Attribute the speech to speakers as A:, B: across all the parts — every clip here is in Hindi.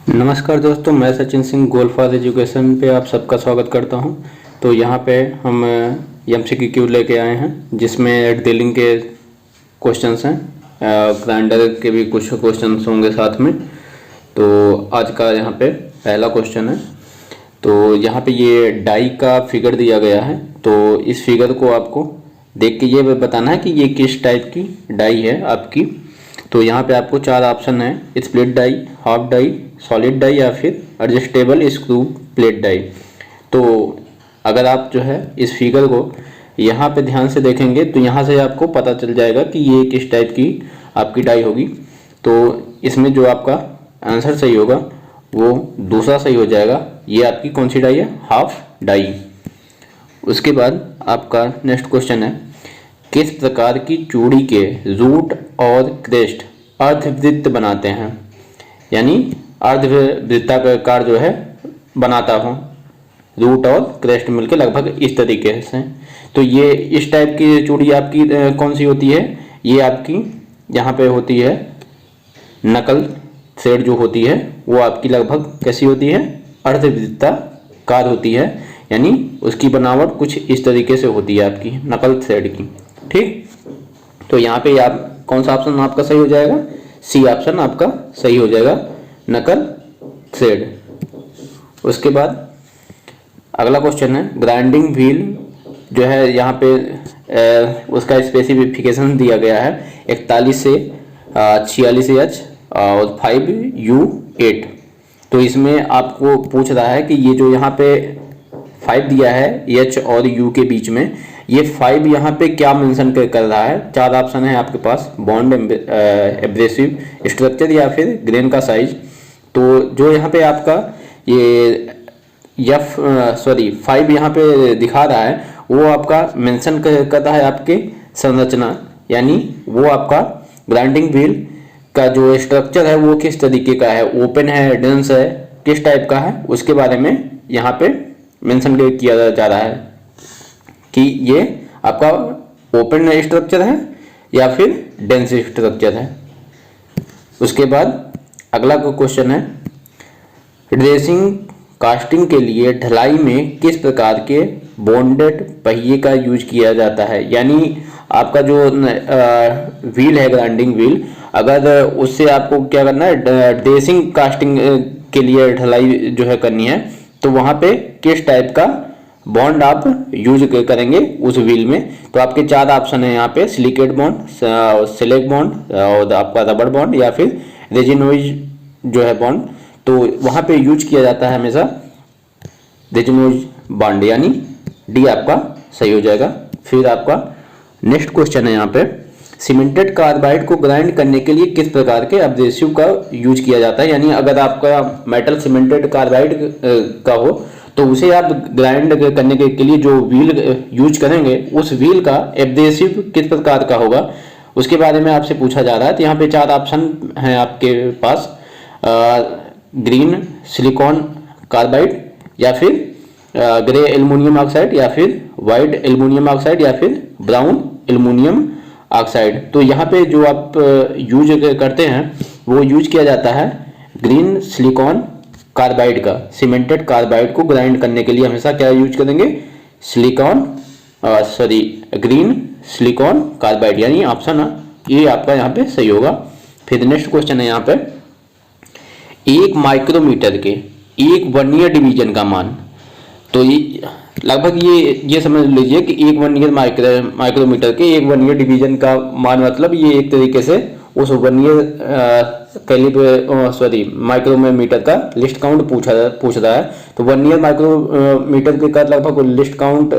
A: नमस्कार दोस्तों, मैं Sachin Singh goal for education पे आप सबका स्वागत करता हूं। तो यहां पे हम एमसीक्यू लेके आए हैं जिसमें डीलिंग के क्वेश्चंस हैं, ग्राइंडर के भी कुछ क्वेश्चंस होंगे साथ में। तो आज का यहां पे पहला क्वेश्चन है। तो यहां पे ये डाई का फिगर दिया गया है। तो इस फिगर को आपको देख के ये बताना है कि ये किस टाइप की डाई है आपकी। तो यहाँ पे आपको चार ऑप्शन है: split die, half die, solid die या फिर एडजस्टेबल स्क्रू प्लेट डाई। तो अगर आप जो है इस फिगर को यहाँ पे ध्यान से देखेंगे तो यहाँ से आपको पता चल जाएगा कि ये किस टाइप की आपकी डाई होगी। तो इसमें जो आपका आंसर सही होगा वो दूसरा सही हो जाएगा। ये आपकी कौन सी डाई है? Half die. उसके बाद आपका नेक्स्ट क्वेश्चन है: किस प्रकार की चूड़ी के रूट और क्रेस्ट अर्धवृत्त बनाते हैं? यानी अर्धवृत्ताकार जो है बनाता हो, रूट और क्रेस्ट मिलकर लगभग इस तरीके से। तो ये इस टाइप की चूड़ी आपकी कौन सी होती है? ये आपकी यहाँ पे होती है नकल थ्रेड जो होती है वो आपकी लगभग कैसी होती है? अर्धवृत्ताकार होती है। यानी उसकी बनावट कुछ इस तरीके से होती है आपकी नकल थ्रेड की। ठीक, तो यहाँ पे आप कौन सा ऑप्शन आपका सही हो जाएगा? सी ऑप्शन आपका सही हो जाएगा, नकल थ्रेड। उसके बाद अगला क्वेश्चन है: ग्राइंडिंग व्हील जो है यहाँ पे उसका स्पेसिफिकेशन दिया गया है 41 से 46 एच और 5U8। तो इसमें आपको पूछ रहा है कि ये जो यहाँ पे 5 दिया है एच और यू के बीच में, ये 5 यहाँ पे क्या मेंशन कर रहा है? चार ऑप्शन है आपके पास: बॉन्ड, एब्रेसिव, स्ट्रक्चर या फिर ग्रेन का साइज। तो जो यहाँ पे आपका ये 5 यहाँ पे दिखा रहा है वो आपका मेंशन कर रहा है आपके संरचना, यानी वो आपका ग्राइंडिंग व्हील का जो स्ट्रक्चर है वो किस तरीके का है, ओपन है, डेंस है, किस टाइप का है, उसके बारे में यहाँ पे मेंशन किया जा रहा है कि ये आपका ओपन स्ट्रक्चर है या फिर डेंस स्ट्रक्चर है। उसके बाद अगला क्वेश्चन है: ड्रेसिंग कास्टिंग के लिए ढलाई में किस प्रकार के बॉन्डेड पहिए का यूज किया जाता है? यानी आपका जो व्हील है, ग्राइंडिंग व्हील, अगर उससे आपको क्या करना है, ड्रेसिंग कास्टिंग के लिए ढलाई जो है करनी है, तो वहाँ पे किस टाइप का बॉन्ड आप यूज करेंगे उस व्हील में? तो आपके चार ऑप्शन है यहाँ पे: सिलिकेट बॉन्ड, सिलिक बॉन्ड और आपका रबर बॉन्ड या फिर रेजिनोइज जो है बॉन्ड। तो वहाँ पे यूज किया जाता है हमेशा रेजिनोइज बॉन्ड, यानी डी आपका सही हो जाएगा। फिर आपका नेक्स्ट क्वेश्चन है यहाँ पे: सीमेंटेड कार्बाइड को ग्राइंड करने के लिए किस प्रकार के एब्रेसिव का यूज किया जाता है? यानी अगर आपका मेटल सीमेंटेड कार्बाइड का हो तो उसे आप ग्राइंड करने के लिए जो व्हील यूज करेंगे उस व्हील का एब्रेसिव किस प्रकार का होगा, उसके बारे में आपसे पूछा जा रहा है। तो यहाँ पे चार ऑप्शन हैं आपके पास: ग्रीन सिलिकॉन कार्बाइड या फिर ग्रे एल्युमिनियम ऑक्साइड या फिर वाइट एल्युमिनियम ऑक्साइड या फिर ब्राउन एल्युमिनियम ऑक्साइड। तो यहाँ पे जो आप यूज करते हैं वो यूज किया जाता है ग्रीन सिलिकॉन कार्बाइड का। सीमेंटेड कार्बाइड को ग्राइंड करने के लिए हमेशा क्या यूज करेंगे? ग्रीन सिलिकॉन कार्बाइड, यानी ऑप्शन ये आपका यहाँ पे सही होगा। फिर नेक्स्ट क्वेश्चन है यहाँ पे: एक माइक्रोमीटर के एक वर्नियर डिवीजन का मान। तो ये लगभग ये समझ लीजिए कि एक वर्नियर माइक्रोमीटर के एक वर्नियर डिवीजन का मान, मतलब ये एक तरीके से उस वर्नियर माइक्रोमीटर का लिस्ट काउंट पूछ रहा है। तो वर्नियर माइक्रोमीटर के का लगभग लिस्ट काउंट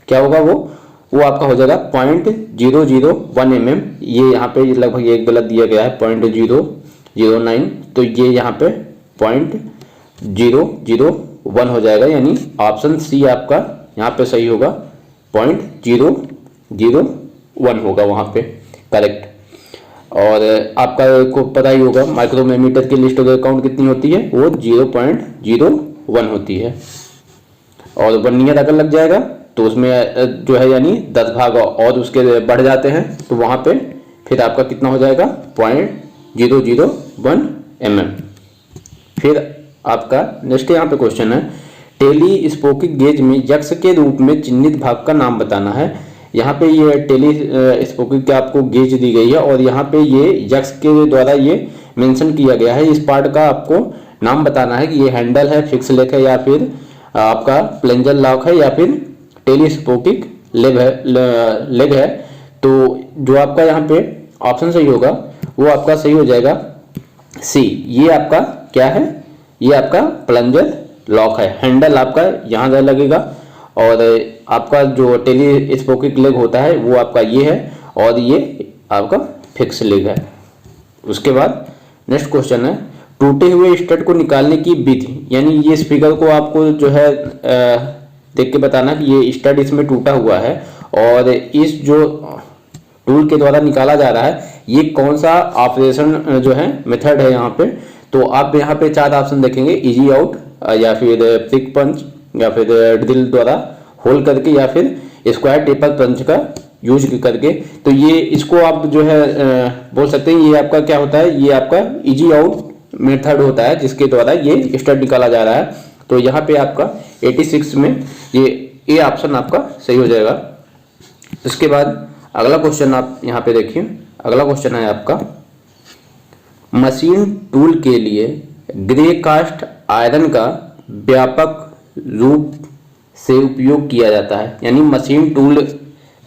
A: क्या होगा? वो आपका हो जाएगा 0.001 mm। ये यहाँ पे लगभग एक गलत दिया गया है 0.009, तो ये यहाँ पे 0.001 हो जाएगा, यानी ऑप्शन सी आपका यहाँ पे सही होगा, 0.001 होगा वहाँ पे करेक्ट। और आपका को पता ही होगा माइक्रोमीटर की लिस्ट काउंट कितनी होती है? वो 0.01 होती है। और वर्नियर अगर लग जाएगा तो उसमें जो है यानी 10 भाग और उसके बढ़ जाते हैं, तो वहाँ पे फिर आपका कितना हो जाएगा? 0.001 mm। फिर आपका नेक्स्ट यहाँ पे क्वेश्चन है, टेलीस्कोपिक गेज में यक्स के रूप में चिन्हित भाग का नाम बताना है। यहाँ पे ये टेलीस्कोपिक का आपको गेज दी गई है और यहाँ पे ये यक्स के द्वारा ये मेंशन किया गया है। इस पार्ट का आपको नाम बताना है कि ये हैंडल है, फिक्स लेग है, या फिर आपका प्लंजर लॉक है, या फिर टेलीस्कोपिक लेग है। तो जो आपका यहाँ पे ऑप्शन सही होगा वो आपका सही हो जाएगा सी। ये आपका क्या है, ये आपका प्लंजर लॉक है। हैंडल आपका यहाँ से लगेगा और आपका जो टेलीस्कोपिक लेग होता है वो आपका ये है और ये आपका फिक्स लेग है। उसके बाद नेक्स्ट क्वेश्चन है, टूटे हुए स्टड को निकालने की विधि, यानी ये इस फिगर को आपको जो है देख के बताना कि ये स्टड इसमें टूटा हुआ है और इस जो टूल के द्वारा निकाला जा रहा है ये कौन सा ऑपरेशन जो है मेथड है यहाँ पे। तो आप यहाँ पे 4 ऑप्शन देखेंगे, इजी आउट, या फिर पिक पंच, या फिर ड्रिल द्वारा होल करके, या फिर स्क्वायर टेपर पंच का यूज करके। तो ये इसको आप जो है बोल सकते हैं ये आपका क्या होता है, ये आपका इजी आउट मेथड होता है जिसके द्वारा ये स्टड निकाला जा रहा है। तो यहाँ पे आपका 86 में ये ऑप्शन आपका सही हो जाएगा। इसके बाद अगला क्वेश्चन आप यहाँ पे देखिए, अगला क्वेश्चन है आपका, मशीन टूल के लिए ग्रे कास्ट आयरन का व्यापक रूप से उपयोग किया जाता है। यानी मशीन टूल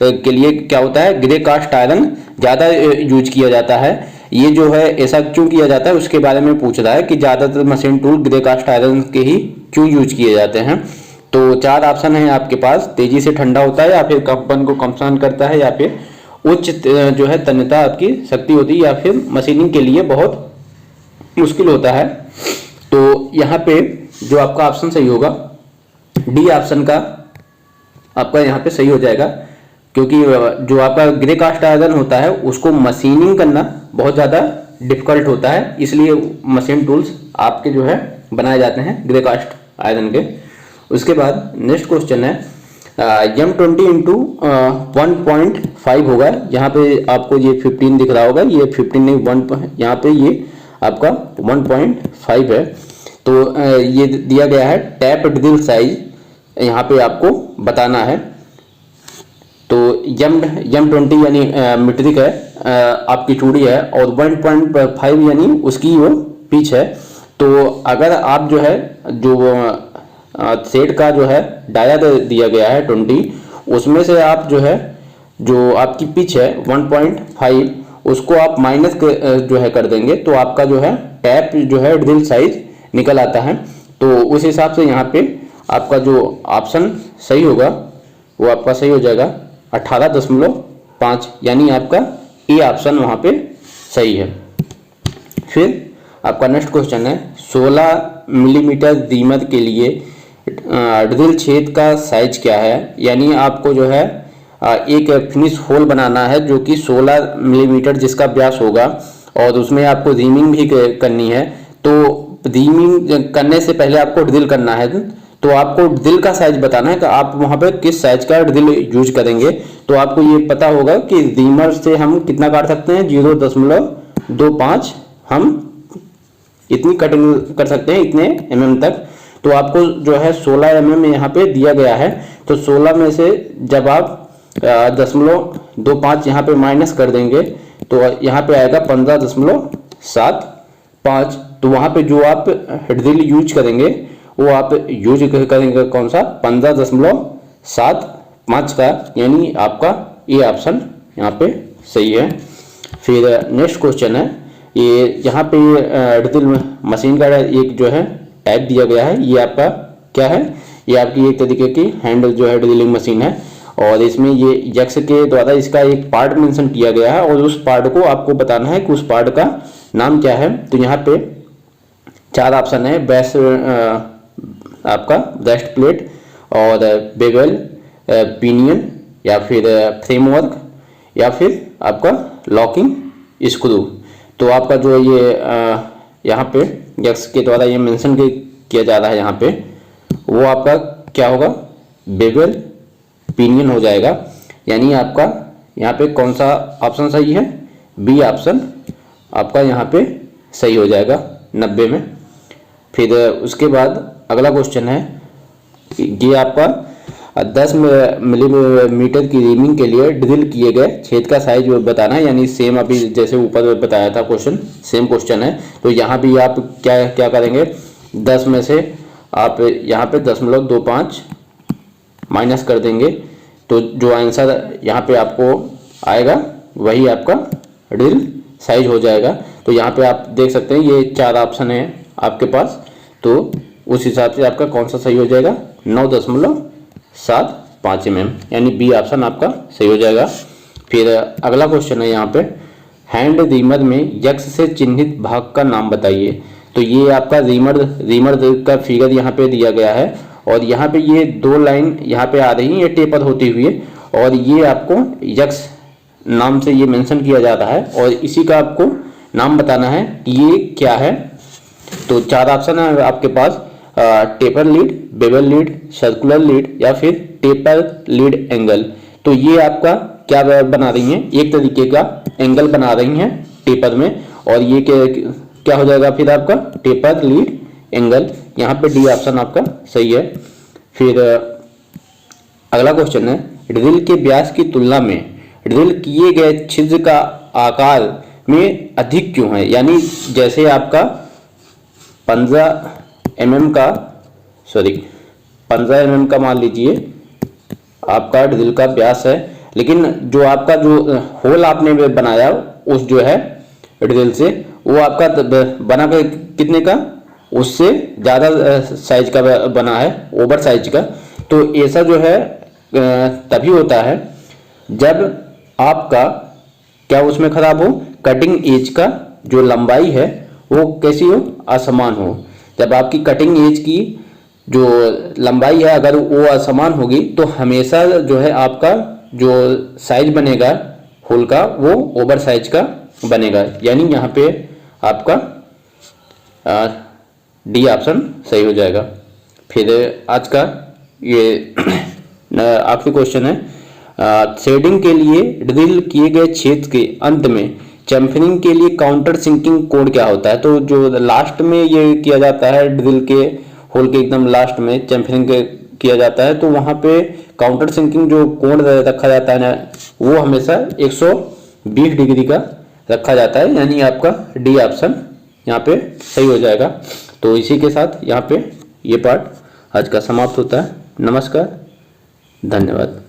A: के लिए क्या होता है, ग्रे कास्ट आयरन ज़्यादा यूज किया जाता है। ये जो है ऐसा क्यों किया जाता है उसके बारे में पूछ रहा है कि ज़्यादातर machine tool grey cast iron के ही क्यों यूज किए जाते हैं। तो 4 ऑप्शन है आपके पास, तेजी से ठंडा होता है, या फिर कंपन को कम सहन करता है, या फिर उच्च जो है तन्यता आपकी शक्ति होती है, या फिर मशीनिंग के लिए बहुत मुश्किल होता है। तो यहाँ पे जो आपका ऑप्शन सही होगा डी ऑप्शन का आपका यहाँ पे सही हो जाएगा, क्योंकि जो आपका ग्रे कास्ट आयरन होता है उसको मशीनिंग करना बहुत ज़्यादा डिफिकल्ट होता है, इसलिए मशीन टूल्स आपके जो है बनाए जाते हैं ग्रे कास्ट आयरन के। उसके बाद नेक्स्ट क्वेश्चन है, M20 इंटू 1.5 होगा। यहाँ पे आपको ये 15 दिख रहा होगा, ये 15 नहीं 1, यहाँ पे ये आपका 1.5 है। तो ये दिया गया है टैप ड्रिल साइज, यहाँ पे आपको बताना है। तो M20 यानी मीट्रिक है, आपकी चूड़ी है, और 1.5 यानी उसकी वो पिच है। तो अगर आप जो है जो सेट का जो है डाया दिया गया है 20, उसमें से आप जो है जो आपकी पिच है 1.5 उसको आप माइनस जो है कर देंगे तो आपका जो है टैप जो है ड्रिल साइज निकल आता है। तो उस हिसाब से यहाँ पे आपका जो ऑप्शन सही होगा वो आपका सही हो जाएगा 18.5, यानी आपका ए ऑप्शन वहाँ पे सही है। फिर आपका नेक्स्ट क्वेश्चन है, 16 मिलीमीटर दीमक के लिए ड्रिल छेद का साइज क्या है। यानी आपको जो है एक फिनिश होल बनाना है जो कि 16 मिलीमीटर जिसका व्यास होगा, और उसमें आपको रीमिंग भी करनी है। तो रीमिंग करने से पहले आपको ड्रिल करना है, तो आपको ड्रिल का साइज बताना है कि आप वहाँ पे किस साइज का ड्रिल यूज करेंगे। तो आपको ये पता होगा कि रीमर से हम कितना काट सकते हैं, 0.25 हम इतनी कटिंग कर सकते हैं, इतने mm तक। तो आपको जो है 16 mm यहाँ पे दिया गया है। तो 16 में से जब आप 0.25 यहाँ पे माइनस कर देंगे तो यहाँ पे आएगा 15.75। तो वहाँ पे जो आप ड्रिल यूज करेंगे वो आप यूज करेंगे कौन सा, 15.75 का, यानी आपका ये ऑप्शन यहाँ पे सही है। फिर नेक्स्ट क्वेश्चन है, ये यहाँ पे ड्रिल मशीन का एक जो है टाइप दिया गया है। ये आपका क्या है, ये आपकी एक तरीके की हैंड जो है ड्रिलिंग मशीन है, और इसमें ये यक्स के द्वारा इसका एक पार्ट मेंशन किया गया है, और उस पार्ट को आपको बताना है कि उस पार्ट का नाम क्या है। तो यहाँ पे 4 ऑप्शन है, बेस आपका ब्रेस्ट प्लेट, और बेवल, पिनियन, या फिर फ्रेमवर्क, या फिर आपका लॉकिंग स्क्रू। तो आपका जो ये यहाँ पे यक्स के द्वारा ये मेंशन किया जा रहा है यहाँ पे, वो आपका क्या होगा, बेवल पिनियन हो जाएगा। यानी आपका यहाँ पे कौन सा ऑप्शन सही है, बी ऑप्शन आपका यहाँ पे सही हो जाएगा 90 में। फिर उसके बाद अगला क्वेश्चन है, ये आपका 10 मिलीमीटर की रीमिंग के लिए ड्रिल किए गए छेद का साइज बताना है, यानी सेम अभी जैसे ऊपर बताया था क्वेश्चन, सेम क्वेश्चन है। तो यहाँ भी आप क्या क्या करेंगे, 10 में से आप यहाँ पे 0.25 माइनस कर देंगे, तो जो आंसर यहाँ पे आपको आएगा वही आपका ड्रिल साइज हो जाएगा। तो यहाँ पे आप देख सकते हैं ये 4 ऑप्शन है आपके पास, तो उस हिसाब से आपका कौन सा सही हो जाएगा, 9.75 mm, यानी बी ऑप्शन आपका सही हो जाएगा। फिर अगला क्वेश्चन है यहाँ पे, हैंड रीमर में यक्स से चिन्हित भाग का नाम बताइए। तो ये आपका रीमर का फिगर यहाँ पे दिया गया है, और यहाँ पे ये 2 लाइन यहाँ पे आ रही है ये टेपर होती हुई, और ये आपको यक्स नाम से ये मेंशन किया जाता है, और इसी का आपको नाम बताना है कि ये क्या है। तो 4 ऑप्शन है आपके पास, taper lead, bevel lead, circular lead या फिर टेपर लीड एंगल। तो ये आपका क्या बना रही हैं, एक तरीके का एंगल बना रही हैं टेपर में, और ये क्या हो जाएगा फिर आपका टेपर लीड एंगल। यहाँ पे डी ऑप्शन आपका सही है। फिर अगला क्वेश्चन है, ड्रिल के व्यास की तुलना में ड्रिल किए गए छिद्र का आकार में अधिक क्यों है, यानी जैसे आपका 15 mm का मान लीजिए आपका ड्रिल का व्यास है, लेकिन जो आपका जो होल आपने बनाया उस जो है ड्रिल से, वो आपका बना के कितने का, उससे ज़्यादा साइज का बना है, ओवर साइज का। तो ऐसा जो है तभी होता है जब आपका क्या उसमें खराब हो, कटिंग एज का जो लंबाई है वो कैसी हो, असमान हो। जब आपकी कटिंग एज की जो लंबाई है अगर वो असमान होगी तो हमेशा जो है आपका जो साइज बनेगा होल का वो ओवर साइज का बनेगा, यानी यहाँ पे आपका डी ऑप्शन सही हो जाएगा। फिर आज का ये आखिरी क्वेश्चन है, शेडिंग के लिए ड्रिल किए गए छेद के अंत में चैम्फरिंग के लिए काउंटर सिंकिंग कोड क्या होता है। तो जो लास्ट में ये किया जाता है, ड्रिल के होल के एकदम लास्ट में चैम्फरिंग किया जाता है, तो वहाँ पे काउंटर सिंकिंग जो कोण रखा जाता है ना, वो हमेशा 120 डिग्री का रखा जाता है, यानी आपका डी ऑप्शन यहाँ पे सही हो जाएगा। तो इसी के साथ यहाँ पे ये पार्ट आज का समाप्त होता है। नमस्कार, धन्यवाद।